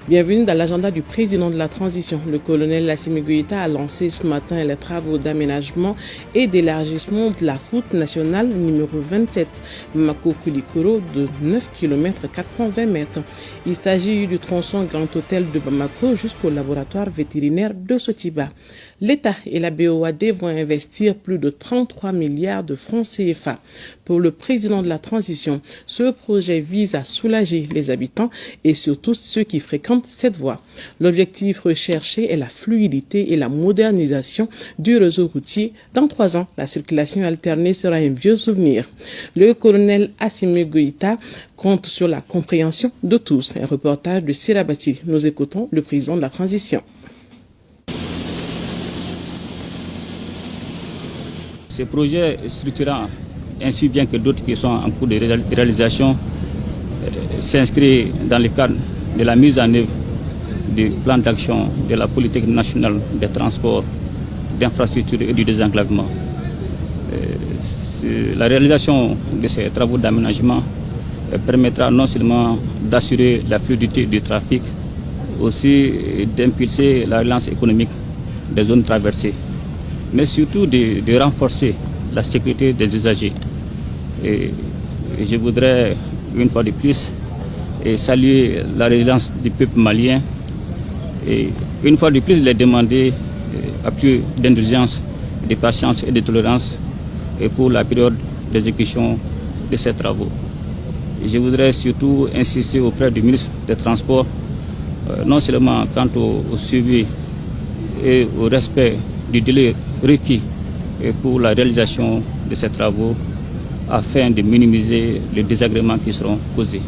Bienvenue dans l'agenda du président de la transition. Le colonel Assimi Goïta a lancé ce matin les travaux d'aménagement et d'élargissement de la route nationale numéro 27 Bamako-Koulikoro de 9 km 420 mètres. Il s'agit du tronçon Grand Hôtel de Bamako jusqu'au laboratoire vétérinaire de Sotiba. L'État et la BOAD vont investir plus de 33 milliards de francs CFA. Pour le président de la transition, ce projet vise à soulager les habitants et surtout ceux qui fréquentent cette voie. L'objectif recherché est la fluidité et la modernisation du réseau routier. Dans 3 ans, la circulation alternée sera un vieux souvenir. Le colonel Assimi Goïta compte sur la compréhension de tous. Un reportage de Sirabati. Nous écoutons le président de la transition. Ce projet structurant, ainsi bien que d'autres qui sont en cours de réalisation, s'inscrit dans le cadre de la mise en œuvre du plan d'action de la politique nationale des transports, d'infrastructures et du désenclavement. La réalisation de ces travaux d'aménagement permettra non seulement d'assurer la fluidité du trafic, aussi d'impulser la relance économique des zones traversées, mais surtout de renforcer la sécurité des usagers. Et je voudrais une fois de plus saluer la résilience du peuple malien et une fois de plus les demander à plus d'indulgence, de patience et de tolérance pour la période d'exécution de ces travaux. Et je voudrais surtout insister auprès du ministre des Transports, non seulement quant au suivi et au respect du délai requis pour la réalisation de ces travaux afin de minimiser les désagréments qui seront causés.